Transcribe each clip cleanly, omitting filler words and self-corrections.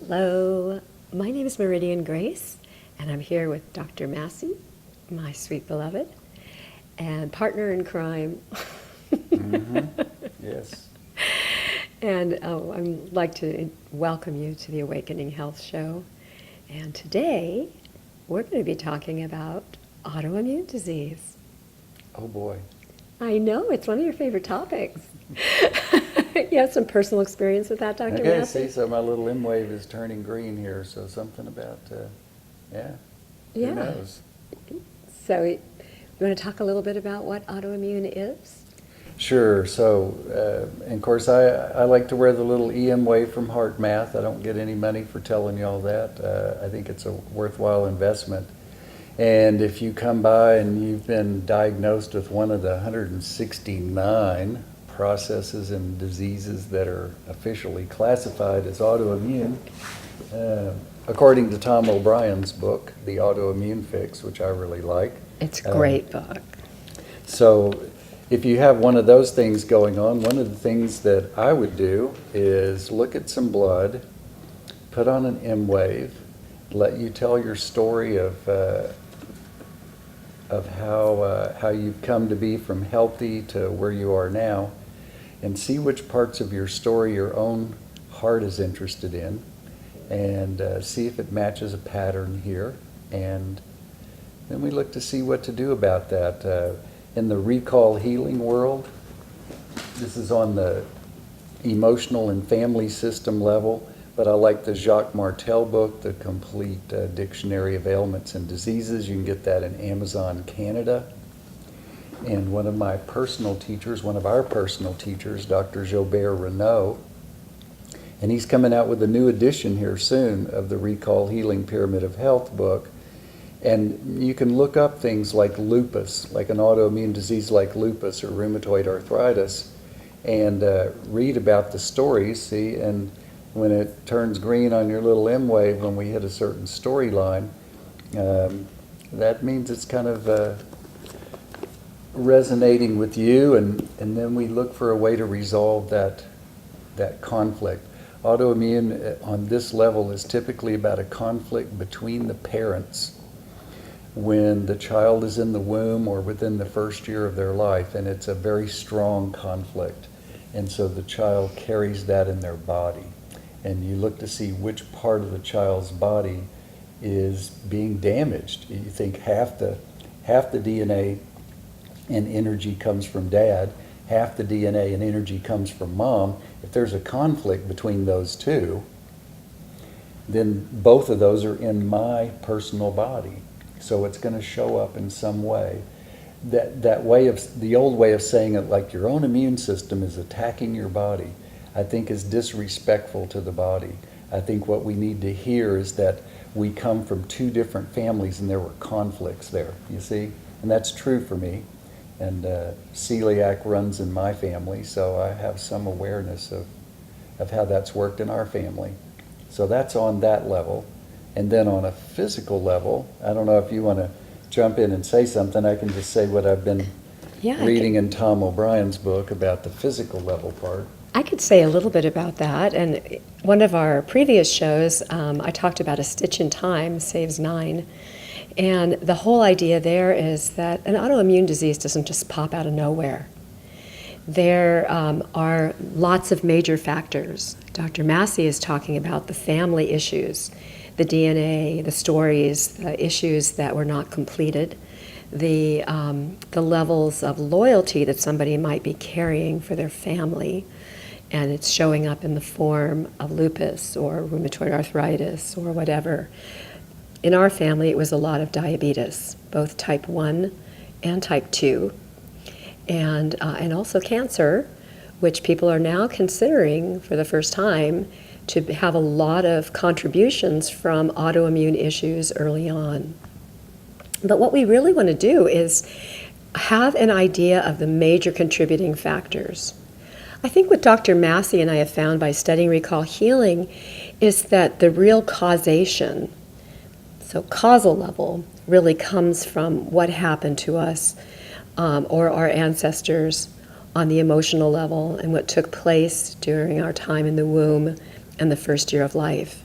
Hello, my name is Meridian Grace, and I'm here with Dr. Massey, my sweet beloved, and partner in crime. Yes. And I'd like to welcome you to the Awakening Health Show. And today, we're going to be talking about autoimmune disease. Oh boy. I know, it's one of your favorite topics. You have some personal experience with that, Dr. Okay, Massey? see, so my little M wave is turning green here, so something about, Yeah. who knows? So, you want to talk a little bit about what autoimmune is? Sure, so, and of course, I like to wear the little EM wave from Heart Math. I don't get any money for telling you all that. I think it's a worthwhile investment. And if you come by and you've been diagnosed with one of the 169 processes and diseases that are officially classified as autoimmune, according to Tom O'Brien's book, The Autoimmune Fix, which I really like. It's a great book. So if you have one of those things going on, one of the things that I would do is look at some blood, put on an M wave, let you tell your story of how you've come to be from healthy to where you are now, and see which parts of your story your own heart is interested in, and see if it matches a pattern here. And then we look to see what to do about that. In the recall healing world, this is on the emotional and family system level, but I like the Jacques Martel book, The Complete Dictionary of Ailments and Diseases. You can get that in Amazon Canada. And one of our personal teachers, Dr. Jobert Renaud, and he's coming out with a new edition here soon of the Recall Healing Pyramid of Health book. And you can look up things like lupus, like an autoimmune disease like lupus or rheumatoid arthritis, and read about the stories, see, and when it turns green on your little M wave when we hit a certain storyline, that means it's kind of resonating with you, and then we look for a way to resolve that conflict. Autoimmune on this level is typically about a conflict between the parents when the child is in the womb or within the first year of their life, and it's a very strong conflict. And so the child carries that in their body. And you look to see which part of the child's body is being damaged. You think half the DNA and energy comes from dad, half the DNA and energy comes from mom. If there's a conflict between those two, then both of those are in my personal body. So it's going to show up in some way. That way of, the old way of saying it, like your own immune system is attacking your body, I think is disrespectful to the body. I think what we need to hear is that we come from two different families and there were conflicts there, you see? And that's true for me. And celiac runs in my family, so I have some awareness of how that's worked in our family. So that's on that level. And then on a physical level, I don't know if you want to jump in and say something. I can just say what I've been reading in Tom O'Brien's book about the physical level part. I could say a little bit about that. And one of our previous shows, I talked about a stitch in time saves 9. And the whole idea there is that an autoimmune disease doesn't just pop out of nowhere. There are lots of major factors. Dr. Massey is talking about the family issues, the DNA, the stories, the issues that were not completed, the levels of loyalty that somebody might be carrying for their family, and it's showing up in the form of lupus or rheumatoid arthritis or whatever. In our family, it was a lot of diabetes, both type 1 and type 2, and also cancer, which people are now considering for the first time to have a lot of contributions from autoimmune issues early on. But what we really want to do is have an idea of the major contributing factors. I think what Dr. Massey and I have found by studying recall healing is that the real causation, so causal level, really comes from what happened to us or our ancestors on the emotional level and what took place during our time in the womb and the first year of life.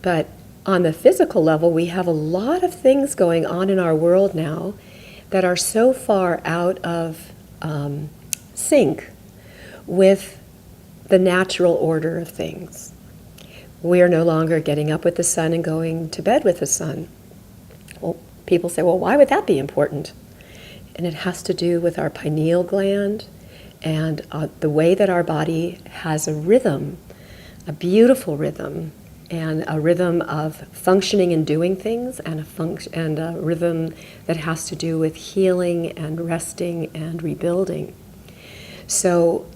But on the physical level, we have a lot of things going on in our world now that are so far out of sync with the natural order of things. We are no longer getting up with the sun and going to bed with the sun. Well, people say, well, why would that be important? And it has to do with our pineal gland and the way that our body has a rhythm, a beautiful rhythm, and a rhythm of functioning and doing things, and a rhythm that has to do with healing and resting and rebuilding. So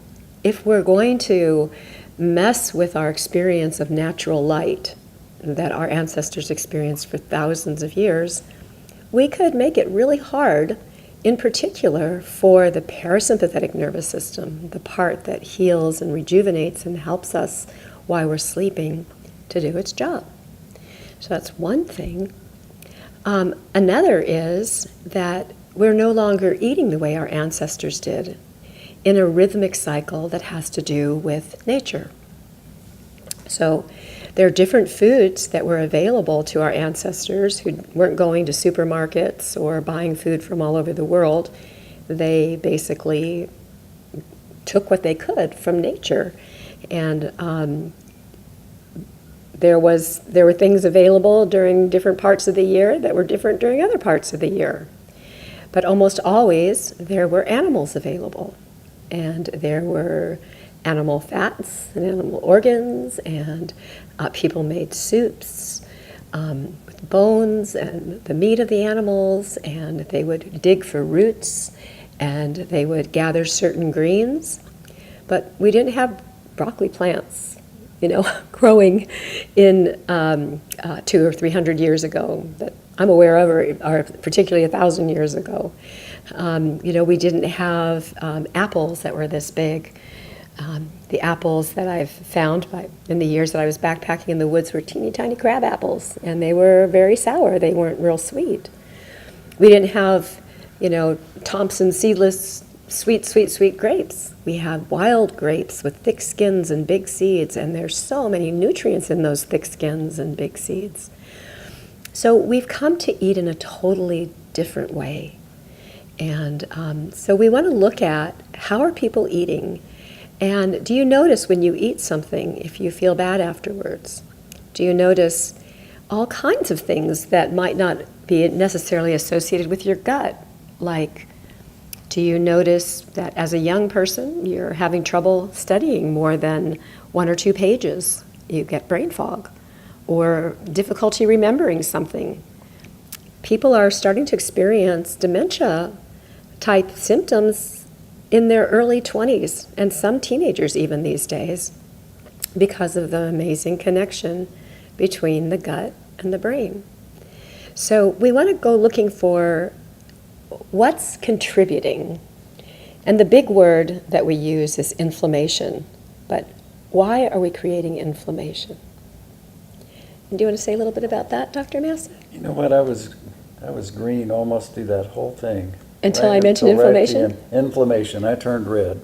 if we're going to mess with our experience of natural light that our ancestors experienced for thousands of years, we could make it really hard, in particular for the parasympathetic nervous system, the part that heals and rejuvenates and helps us while we're sleeping, to do its job. So that's one thing. Another is that we're no longer eating the way our ancestors did, in a rhythmic cycle that has to do with nature. So there are different foods that were available to our ancestors who weren't going to supermarkets or buying food from all over the world. They basically took what they could from nature. And there were things available during different parts of the year that were different during other parts of the year. But almost always there were animals available, and there were animal fats and animal organs, and people made soups with bones and the meat of the animals, and they would dig for roots, and they would gather certain greens. But we didn't have broccoli plants, growing in 200 or 300 years ago that I'm aware of, or particularly 1,000 years ago. We didn't have apples that were this big. The apples that I've found in the years that I was backpacking in the woods were teeny tiny crab apples, and they were very sour. They weren't real sweet. We didn't have, Thompson seedless sweet grapes. We had wild grapes with thick skins and big seeds, and there's so many nutrients in those thick skins and big seeds. So we've come to eat in a totally different way. And so we want to look at, how are people eating? And do you notice when you eat something if you feel bad afterwards? Do you notice all kinds of things that might not be necessarily associated with your gut? Like, do you notice that as a young person you're having trouble studying more than 1 or 2 pages? You get brain fog or difficulty remembering something. People are starting to experience dementia type symptoms in their early 20s, and some teenagers even these days, because of the amazing connection between the gut and the brain. So we want to go looking for what's contributing. And the big word that we use is inflammation. But why are we creating inflammation? And do you want to say a little bit about that, Dr. Massey? You know what, I was green almost through that whole thing. Until I mentioned inflammation? Inflammation, I turned red.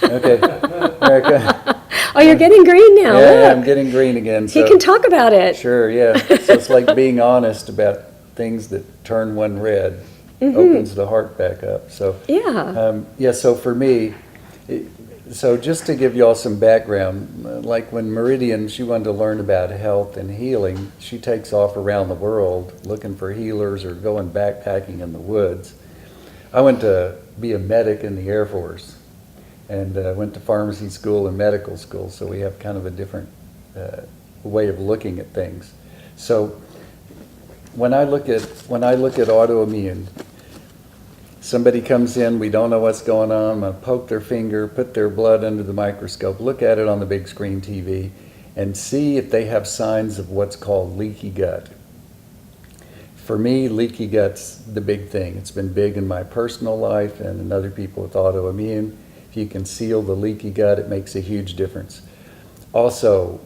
Okay. Okay. Oh, you're getting green now. Yeah, Look. I'm getting green again. He can talk about it. Sure, yeah. So it's like being honest about things that turn one red. Mm-hmm. Opens the heart back up. So yeah. So for me, so just to give y'all some background, like when Meridian, she wanted to learn about health and healing, she takes off around the world looking for healers or going backpacking in the woods. I went to be a medic in the Air Force, and went to pharmacy school and medical school, so we have kind of a different way of looking at things. So when I look at autoimmune, somebody comes in, we don't know what's going on, I'm going to poke their finger, put their blood under the microscope, look at it on the big screen TV, and see if they have signs of what's called leaky gut. For me, leaky gut's the big thing. It's been big in my personal life and in other people with autoimmune. If you can seal the leaky gut, it makes a huge difference. Also,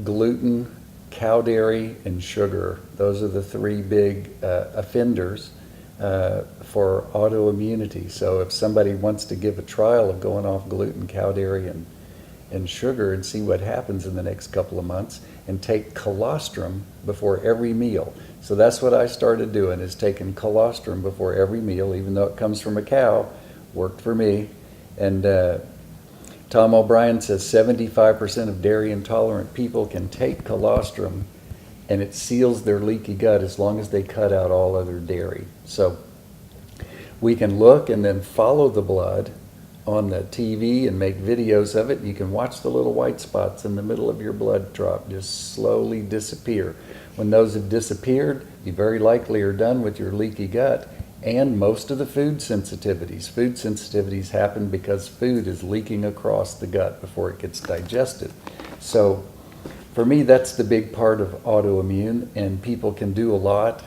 gluten, cow dairy, and sugar. Those are the 3 big offenders for autoimmunity. So if somebody wants to give a trial of going off gluten, cow dairy, and sugar and see what happens in the next couple of months, and take colostrum before every meal. So that's what I started doing, is taking colostrum before every meal, even though it comes from a cow. Worked for me. And Tom O'Brien says 75% of dairy intolerant people can take colostrum, and it seals their leaky gut as long as they cut out all other dairy. So we can look and then follow the blood on the TV and make videos of it. You can watch the little white spots in the middle of your blood drop just slowly disappear. When those have disappeared, you very likely are done with your leaky gut and most of the food sensitivities. Food sensitivities happen because food is leaking across the gut before it gets digested. So for me, that's the big part of autoimmune, and people can do a lot.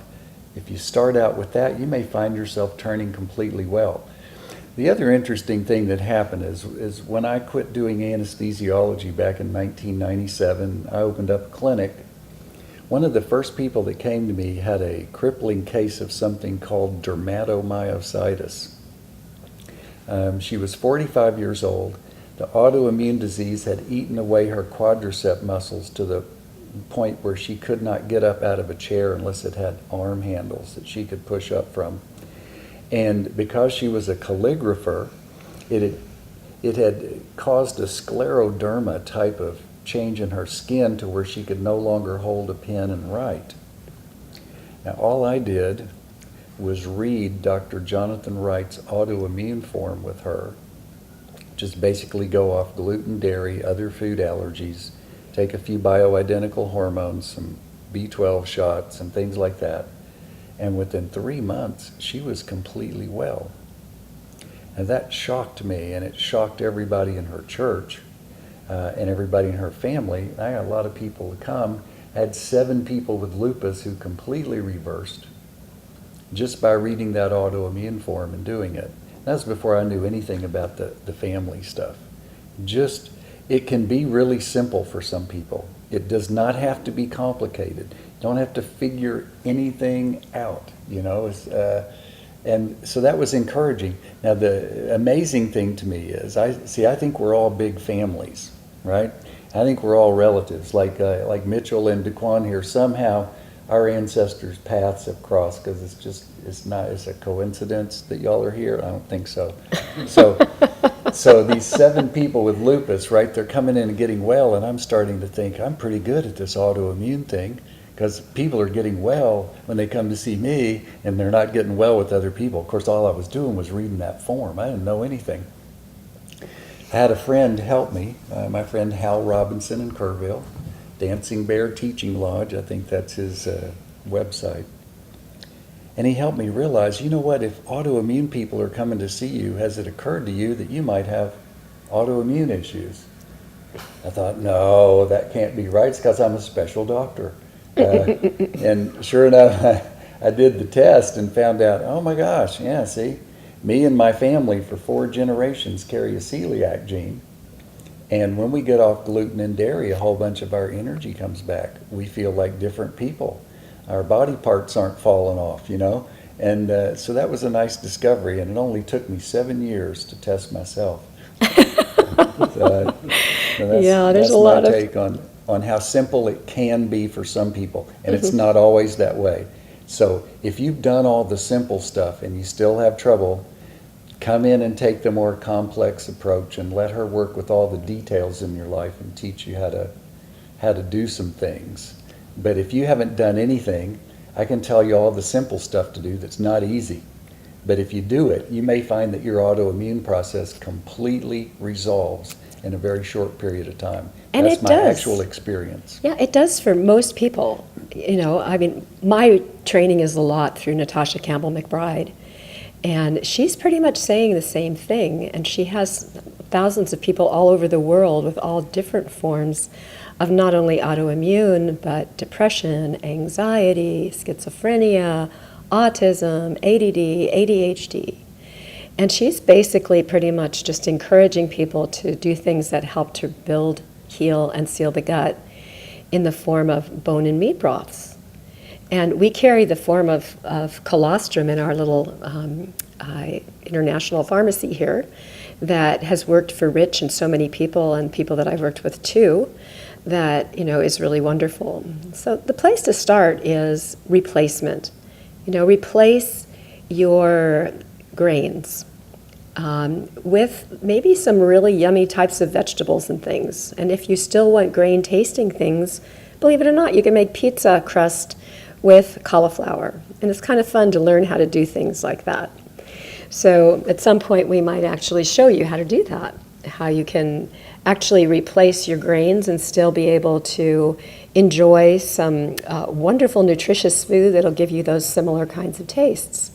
If you start out with that, you may find yourself turning completely well. The other interesting thing that happened is when I quit doing anesthesiology back in 1997, I opened up a clinic. One of the first people that came to me had a crippling case of something called dermatomyositis. She was 45 years old. The autoimmune disease had eaten away her quadricep muscles to the point where she could not get up out of a chair unless it had arm handles that she could push up from. And because she was a calligrapher, it had caused a scleroderma type of change in her skin to where she could no longer hold a pen and write. Now, all I did was read Dr. Jonathan Wright's autoimmune form with her. Just basically go off gluten, dairy, other food allergies, take a few bioidentical hormones, some B12 shots, and things like that. And within 3 months, she was completely well. And that shocked me, and it shocked everybody in her church and everybody in her family. I had a lot of people to come. I had 7 people with lupus who completely reversed just by reading that autoimmune form and doing it. That's before I knew anything about the family stuff. Just, it can be really simple for some people. It does not have to be complicated. You don't have to figure anything out, you know. And so that was encouraging. Now, the amazing thing to me is, I think we're all big families, right? I think we're all relatives, like Mitchell and Daquan here. Somehow our ancestors' paths have crossed, because it's a coincidence that y'all are here? I don't think so. So these 7 people with lupus, right, they're coming in and getting well, and I'm starting to think I'm pretty good at this autoimmune thing, because people are getting well when they come to see me, and they're not getting well with other people. Of course, all I was doing was reading that form. I didn't know anything. I had a friend help me, my friend Hal Robinson in Kerrville, Dancing Bear Teaching Lodge, I think that's his website. And he helped me realize, you know what, if autoimmune people are coming to see you, has it occurred to you that you might have autoimmune issues? I thought, no, that can't be right. It's because I'm a special doctor. And sure enough, I did the test and found out, oh my gosh, yeah, see, me and my family for 4 generations carry a celiac gene. And when we get off gluten and dairy, a whole bunch of our energy comes back. We feel like different people. Our body parts aren't falling off, you know. And so that was a nice discovery, and it only took me 7 years to test myself. So that's a lot of take on how simple it can be for some people, and it's not always that way. So if you've done all the simple stuff and you still have trouble, come in and take the more complex approach, and let her work with all the details in your life and teach you how to do some things. But if you haven't done anything, I can tell you all the simple stuff to do that's not easy. But if you do it, you may find that your autoimmune process completely resolves in a very short period of time. And that's it my does. actual experience. Yeah, it does for most people. You know, I mean, my training is a lot through Natasha Campbell McBride, and she's pretty much saying the same thing. And she has thousands of people all over the world with all different forms of not only autoimmune, but depression, anxiety, schizophrenia, autism, ADD, ADHD. And she's basically pretty much just encouraging people to do things that help to build, heal, and seal the gut in the form of bone and meat broths. And we carry the form of colostrum in our little international pharmacy here. that has worked for Rich and so many people, and people that I've worked with too, that, is really wonderful. So the place to start is replacement. Replace your grains with maybe some really yummy types of vegetables and things. And if you still want grain tasting things, believe it or not, you can make pizza crust with cauliflower. And it's kind of fun to learn how to do things like that. So at some point we might actually show you how to do that, how you can actually replace your grains and still be able to enjoy some wonderful nutritious food that'll give you those similar kinds of tastes.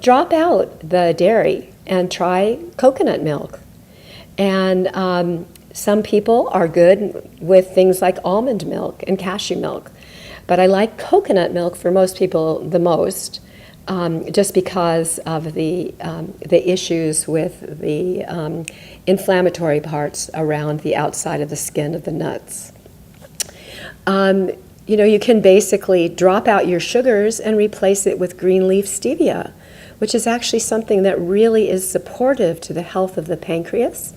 Drop out the dairy and try coconut milk. And some people are good with things like almond milk and cashew milk. But I like coconut milk for most people the most, just because of the issues with the inflammatory parts around the outside of the skin of the nuts. You can basically drop out your sugars and replace it with green leaf stevia, which is actually something that really is supportive to the health of the pancreas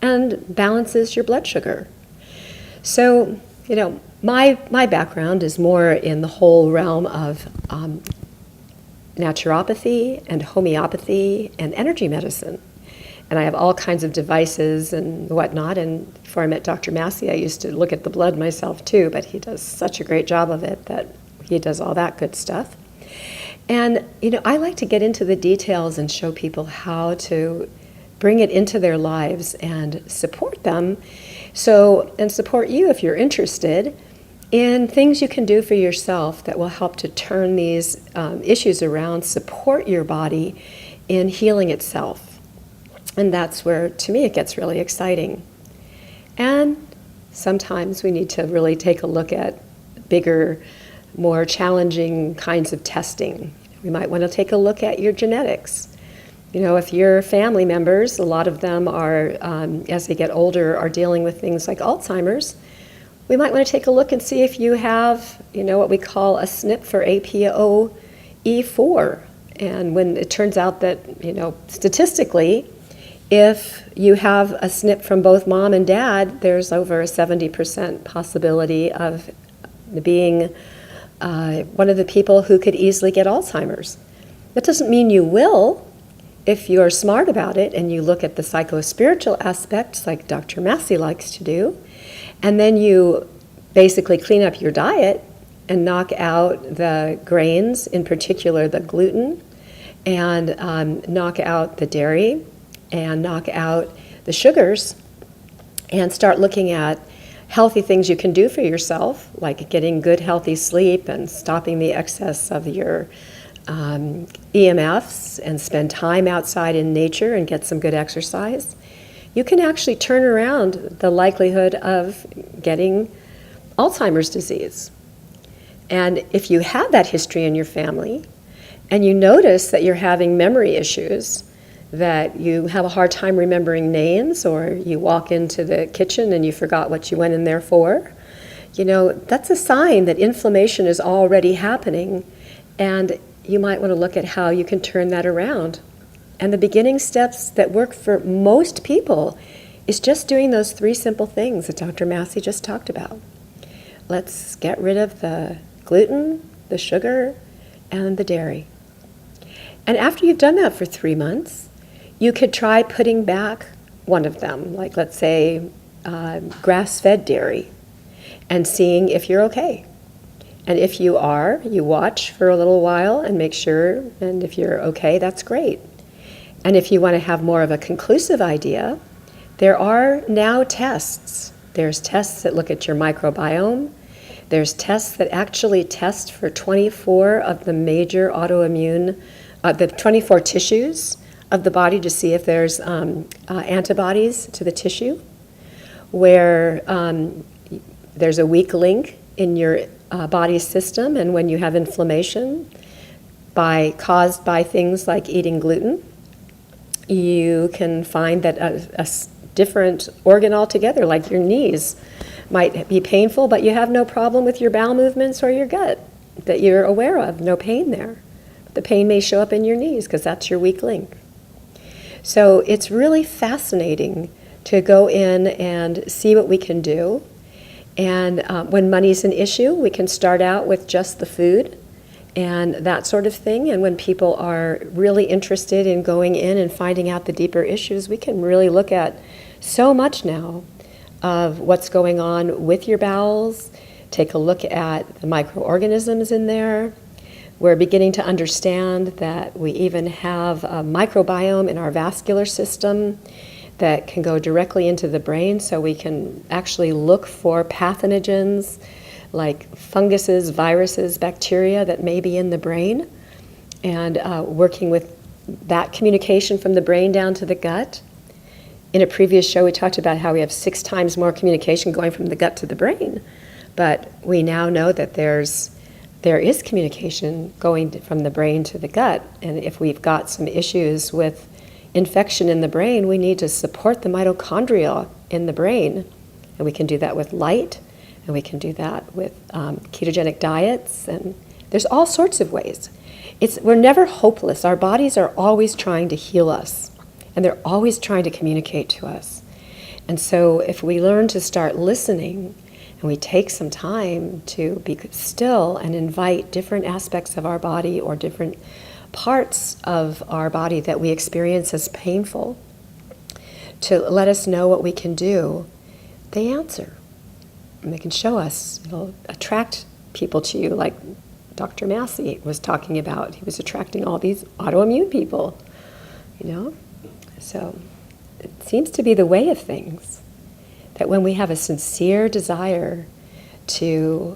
and balances your blood sugar. So, my background is more in the whole realm of naturopathy and homeopathy and energy medicine. And I have all kinds of devices and whatnot. And before I met Dr. Massey, I used to look at the blood myself too, but he does such a great job of it that he does all that good stuff. And, I like to get into the details and show people how to bring it into their lives and support them. And support you if you're interested in things you can do for yourself that will help to turn these issues around, support your body in healing itself. And that's where, to me, it gets really exciting. And sometimes we need to really take a look at bigger, more challenging kinds of testing. We might want to take a look at your genetics. If your family members, a lot of them are, as they get older, are dealing with things like Alzheimer's, we might want to take a look and see if you have, what we call a SNP for APOE4. And when it turns out that, statistically, if you have a SNP from both mom and dad, there's over a 70% possibility of being one of the people who could easily get Alzheimer's. That doesn't mean you will, if you're smart about it and you look at the psycho-spiritual aspects like Dr. Massey likes to do, and then you basically clean up your diet and knock out the grains, in particular the gluten, and knock out the dairy, and knock out the sugars, and start looking at healthy things you can do for yourself, like getting good healthy sleep and stopping the excess of your EMFs, and spend time outside in nature and get some good exercise, you can actually turn around the likelihood of getting Alzheimer's disease. And if you have that history in your family, and you notice that you're having memory issues, that you have a hard time remembering names, or you walk into the kitchen and you forgot what you went in there for, that's a sign that inflammation is already happening, and you might want to look at how you can turn that around. And the beginning steps that work for most people is just doing those 3 simple things that Dr. Massey just talked about. Let's get rid of the gluten, the sugar, and the dairy. And after you've done that for 3 months, you could try putting back one of them, like let's say grass-fed dairy, and seeing if you're okay. And if you are, you watch for a little while and make sure, and if you're okay, that's great. And if you want to have more of a conclusive idea, there are now tests. There's tests that look at your microbiome. There's tests that actually test for 24 of the major autoimmune, the 24 tissues of the body to see if there's antibodies to the tissue, where there's a weak link in your body's system, and when you have inflammation caused by things like eating gluten, you can find that a different organ altogether, like your knees, might be painful, but you have no problem with your bowel movements or your gut that you're aware of, no pain there. The pain may show up in your knees because that's your weak link. So it's really fascinating to go in and see what we can do. And when money's an issue, we can start out with just the food and that sort of thing. And when people are really interested in going in and finding out the deeper issues, we can really look at so much now of what's going on with your bowels, take a look at the microorganisms in there. We're beginning to understand that we even have a microbiome in our vascular system that can go directly into the brain, so we can actually look for pathogens like funguses, viruses, bacteria that may be in the brain, and working with that communication from the brain down to the gut. In a previous show, we talked about how we have 6 times more communication going from the gut to the brain, but we now know that there is communication going from the brain to the gut, and if we've got some issues with infection in the brain, we need to support the mitochondria in the brain, and we can do that with light, and we can do that with ketogenic diets, and there's all sorts of ways. We're never hopeless. Our bodies are always trying to heal us, and they're always trying to communicate to us. And so if we learn to start listening, and we take some time to be still and invite different aspects of our body or different parts of our body that we experience as painful to let us know what we can do, they answer. And they can show us, it'll attract people to you, like Dr. Massey was talking about. He was attracting all these autoimmune people, you know? So it seems to be the way of things, that when we have a sincere desire to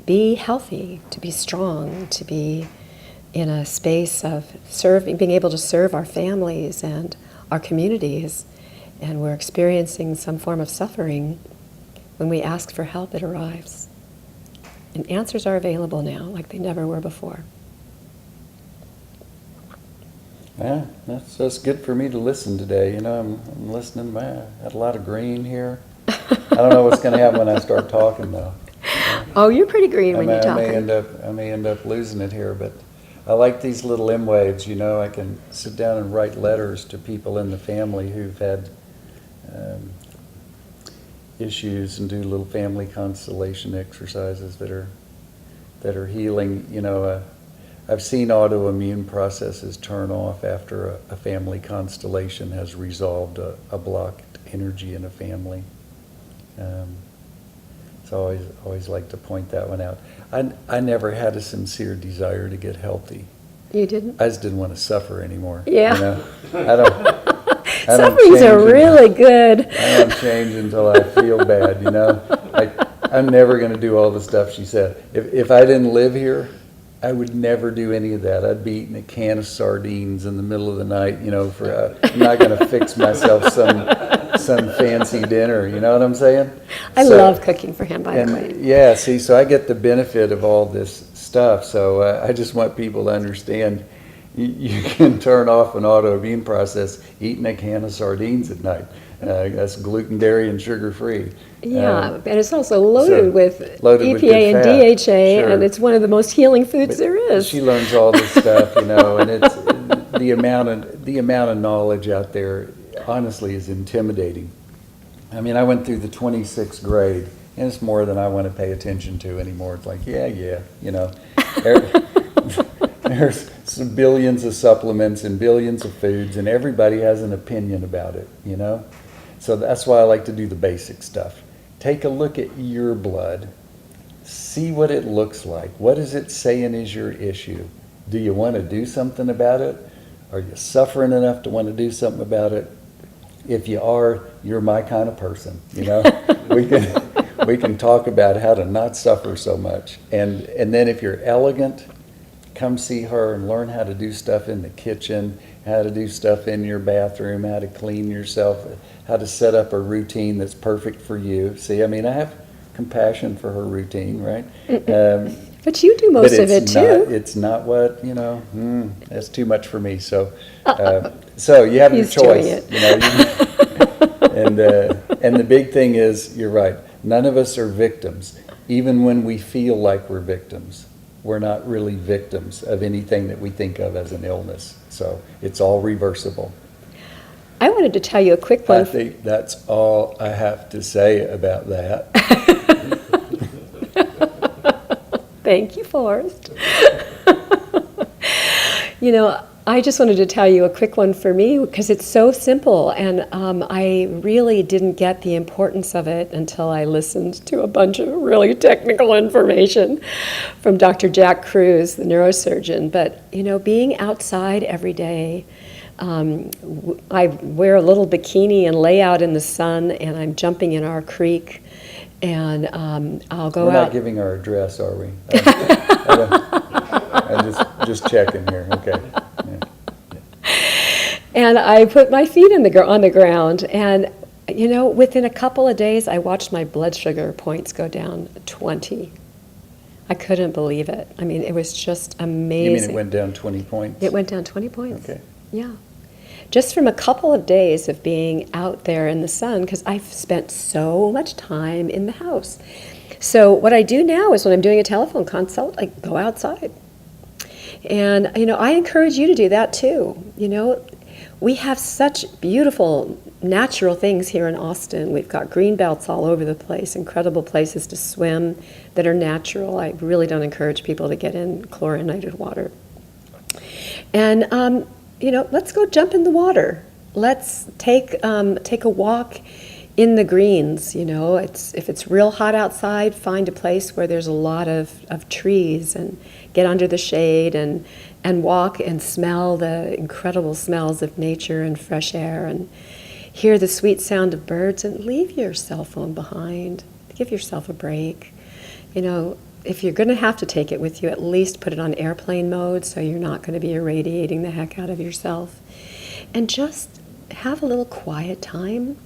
be healthy, to be strong, to be in a space of being able to serve our families and our communities, and we're experiencing some form of suffering, when we ask for help, it arrives. And answers are available now like they never were before. Yeah, that's good for me to listen today. You know, I'm listening. I had a lot of green here. I don't know what's going to happen when I start talking, though. Oh, you're pretty green when you're talking. I may end up losing it here, but I like these little M waves. You know, I can sit down and write letters to people in the family who've had issues, and do little family constellation exercises that are healing. You know, I've seen autoimmune processes turn off after a family constellation has resolved a blocked energy in a family. So I always like to point that one out. I never had a sincere desire to get healthy. You didn't? I just didn't want to suffer anymore. Yeah. You know? I don't Suffering's are really good. I don't change until I feel bad, you know? I'm never going to do all the stuff she said. If I didn't live here, I would never do any of that. I'd be eating a can of sardines in the middle of the night, you know, I'm not going to fix myself some fancy dinner, you know what I'm saying? I love cooking for him, by the way. Yeah, see, so I get the benefit of all this stuff, so I just want people to understand you can turn off an autoimmune process eating a can of sardines at night. That's gluten, dairy, and sugar-free. Yeah, and it's also loaded with EPA and DHA, sure. and it's one of the most healing foods there is. She learns all this stuff, you know, and it's the amount of knowledge out there, honestly, is intimidating. I mean, I went through the 26th grade, and it's more than I want to pay attention to anymore. It's like, yeah, you know. There's some billions of supplements and billions of foods, and everybody has an opinion about it, you know? So that's why I like to do the basic stuff. Take a look at your blood. See what it looks like. What is it saying is your issue? Do you want to do something about it? Are you suffering enough to want to do something about it? If you are, you're my kind of person, you know? We can talk about how to not suffer so much. And then if you're elegant, come see her and learn how to do stuff in the kitchen, how to do stuff in your bathroom, how to clean yourself, how to set up a routine that's perfect for you. See, I mean, I have compassion for her routine, right? But you do most of it too. It's not what, you know, that's too much for me. So so you have your choice. You know, and the big thing is, you're right, none of us are victims. Even when we feel like we're victims, we're not really victims of anything that we think of as an illness. So it's all reversible. I wanted to tell you a quick I one. think that's all I have to say about that. Thank you, Forrest. You know, I just wanted to tell you a quick one for me because it's so simple, and I really didn't get the importance of it until I listened to a bunch of really technical information from Dr. Jack Cruz, the neurosurgeon. But, you know, being outside every day, I wear a little bikini and lay out in the sun, and I'm jumping in our creek, and I'll go We're out. not giving our address, are we? I'm just checking here, okay. Yeah. And I put my feet on the ground, and you know, within a couple of days, I watched my blood sugar points go down 20. I couldn't believe it. I mean, it was just amazing. You mean it went down 20 points? It went down 20 points. Okay. Yeah. Just from a couple of days of being out there in the sun, because I've spent so much time in the house. So what I do now is when I'm doing a telephone consult, I go outside. And, you know, I encourage you to do that too. You know, we have such beautiful natural things here in Austin. We've got green belts all over the place, incredible places to swim that are natural. I really don't encourage people to get in chlorinated water. And, you know, let's go jump in the water. Let's take a walk in the greens. You know, if it's real hot outside, find a place where there's a lot of trees and get under the shade and walk and smell the incredible smells of nature and fresh air and hear the sweet sound of birds, and leave your cell phone behind. Give yourself a break. You know, if you're going to have to take it with you, at least put it on airplane mode so you're not going to be irradiating the heck out of yourself. And just have a little quiet time.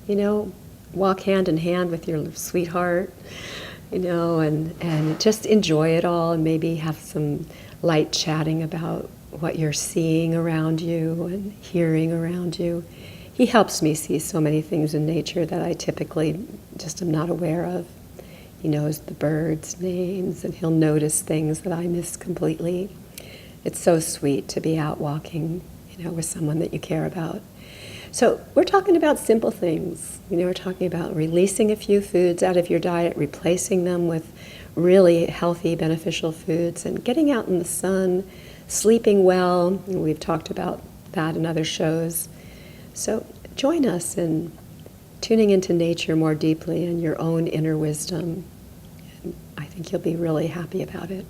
You know, walk hand in hand with your sweetheart, you know, and just enjoy it all, and maybe have some light chatting about what you're seeing around you and hearing around you. He helps me see so many things in nature that I typically just am not aware of. He knows the birds' names, and he'll notice things that I miss completely. It's so sweet to be out walking, you know, with someone that you care about. So we're talking about simple things. You know, we're talking about releasing a few foods out of your diet, replacing them with really healthy, beneficial foods, and getting out in the sun, sleeping well. We've talked about that in other shows. So join us in tuning into nature more deeply and your own inner wisdom. And I think you'll be really happy about it.